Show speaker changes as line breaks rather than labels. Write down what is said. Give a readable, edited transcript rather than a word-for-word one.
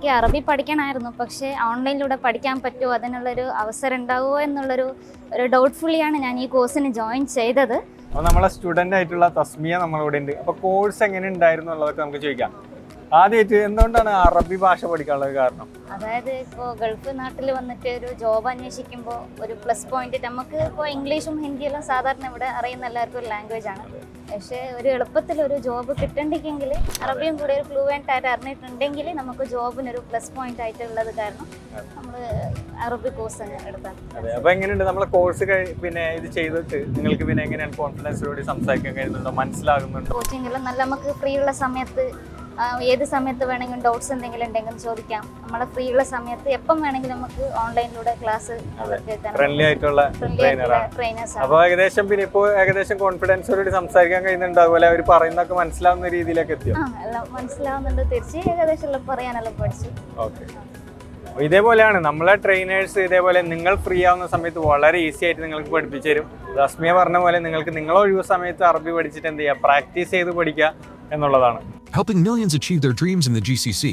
എനിക്ക് അറബി പഠിക്കണമായിരുന്നു, പക്ഷേ ഓൺലൈനിലൂടെ പഠിക്കാൻ പറ്റുമോ, അതിനുള്ളൊരു അവസരം ഉണ്ടാവുമോ എന്നുള്ളൊരു ഡൗട്ട്ഫുള്ളിയാണ് ഞാൻ ഈ കോഴ്സിന് ജോയിൻ ചെയ്തത്.
അപ്പോൾ നമ്മളെ സ്റ്റുഡൻ്റ് ആയിട്ടുള്ള തസ്മിയ നമ്മളിവിടെ ഉണ്ട്. അപ്പോൾ കോഴ്സ് എങ്ങനെ ഉണ്ടായിരുന്നു എന്നുള്ളതൊക്കെ നമുക്ക് ചോദിക്കാം. ആദ്യമായിട്ട് എന്തുകൊണ്ടാണ് അറബി ഭാഷ പഠിക്കാനുള്ളത് കാരണം?
അതായത് ഇപ്പോൾ ഗൾഫ് നാട്ടിൽ വന്നിട്ട് ഒരു ജോബ് അന്വേഷിക്കുമ്പോൾ ഒരു പ്ലസ് പോയിന്റ്, നമുക്ക് ഇപ്പോൾ ഇംഗ്ലീഷും ഹിന്ദിയെല്ലാം സാധാരണ ഇവിടെ അറിയുന്ന എല്ലാവർക്കും ഒരു ലാംഗ്വേജ് ആണ്. പക്ഷേ ഒരു എളുപ്പത്തിൽ ഒരു ജോബ് കിട്ടണ്ടെങ്കിൽ അറബിയും കൂടി ഒരു ഫ്ലുവൻ്റ് ആയിട്ട് അറിഞ്ഞിട്ടുണ്ടെങ്കിൽ നമുക്ക് ജോബിനൊരു പ്ലസ് പോയിന്റ് ആയിട്ടുള്ളത് കാരണം നമ്മൾ അറബി കോഴ്സ് എടുത്താണ്.
അതെ. അപ്പോൾ എങ്ങനെയുണ്ട് നമ്മളെ കോഴ്സ് പിന്നെ ഇത് ചെയ്തിട്ട് നിങ്ങൾക്ക് പിന്നെ എങ്ങനെയാണ് കോൺഫിഡൻസിലൂടെ സംസാരിക്കാൻ കഴിയുന്നുണ്ടോ, മനസ്സിലാകുന്നുണ്ടോ?
കോച്ചിങ്ങെല്ലാം നല്ല നമുക്ക് ഫ്രീ ഉള്ള സമയത്ത് ഏത് സമയത്ത് വേണമെങ്കിലും ഡൗട്ട്സ് എന്തെങ്കിലും ഉണ്ടെങ്കിൽ ചോദിക്കാം. നമ്മളെ ഫ്രീ ഉള്ള സമയത്ത് എപ്പം വേണമെങ്കിലും നമുക്ക് ഓൺലൈനിലൂടെ ക്ലാസ്
ഫ്രണ്ട്ലി ആയിട്ടുള്ള
ട്രെയിനേഴ്സ്.
അപ്പോൾ ഏകദേശം പിന്നെ ഇപ്പോൾ ഏകദേശം കോൺഫിഡൻസോടുകൂടി സംസാരിക്കാൻ കഴിയുന്നുണ്ട്, അതുപോലെ അവർ പറയുന്നതൊക്കെ മനസ്സിലാവുന്ന രീതിയിലൊക്കെ എത്തിയോ?
എല്ലാം മനസ്സിലാവുന്നുണ്ട്, തീർച്ചയായും ഏകദേശം പറയാനെല്ലാം പഠിച്ചു.
ഓക്കെ. ഇതേപോലെയാണ് നമ്മളെ ട്രെയിനേഴ്സ്. ഇതേപോലെ നിങ്ങൾ ഫ്രീ ആവുന്ന സമയത്ത് വളരെ ഈസി ആയിട്ട് നിങ്ങൾക്ക് പഠിപ്പിച്ചു തരും. റസ്മിയ പറഞ്ഞ പോലെ നിങ്ങൾക്ക് നിങ്ങളെ ഒഴിവ് സമയത്ത് അറബി പഠിച്ചിട്ട് എന്ത് ചെയ്യുക, പ്രാക്ടീസ് ചെയ്ത് പഠിക്കുക എന്നുള്ളതാണ്.
Helping millions achieve their dreams in the GCC.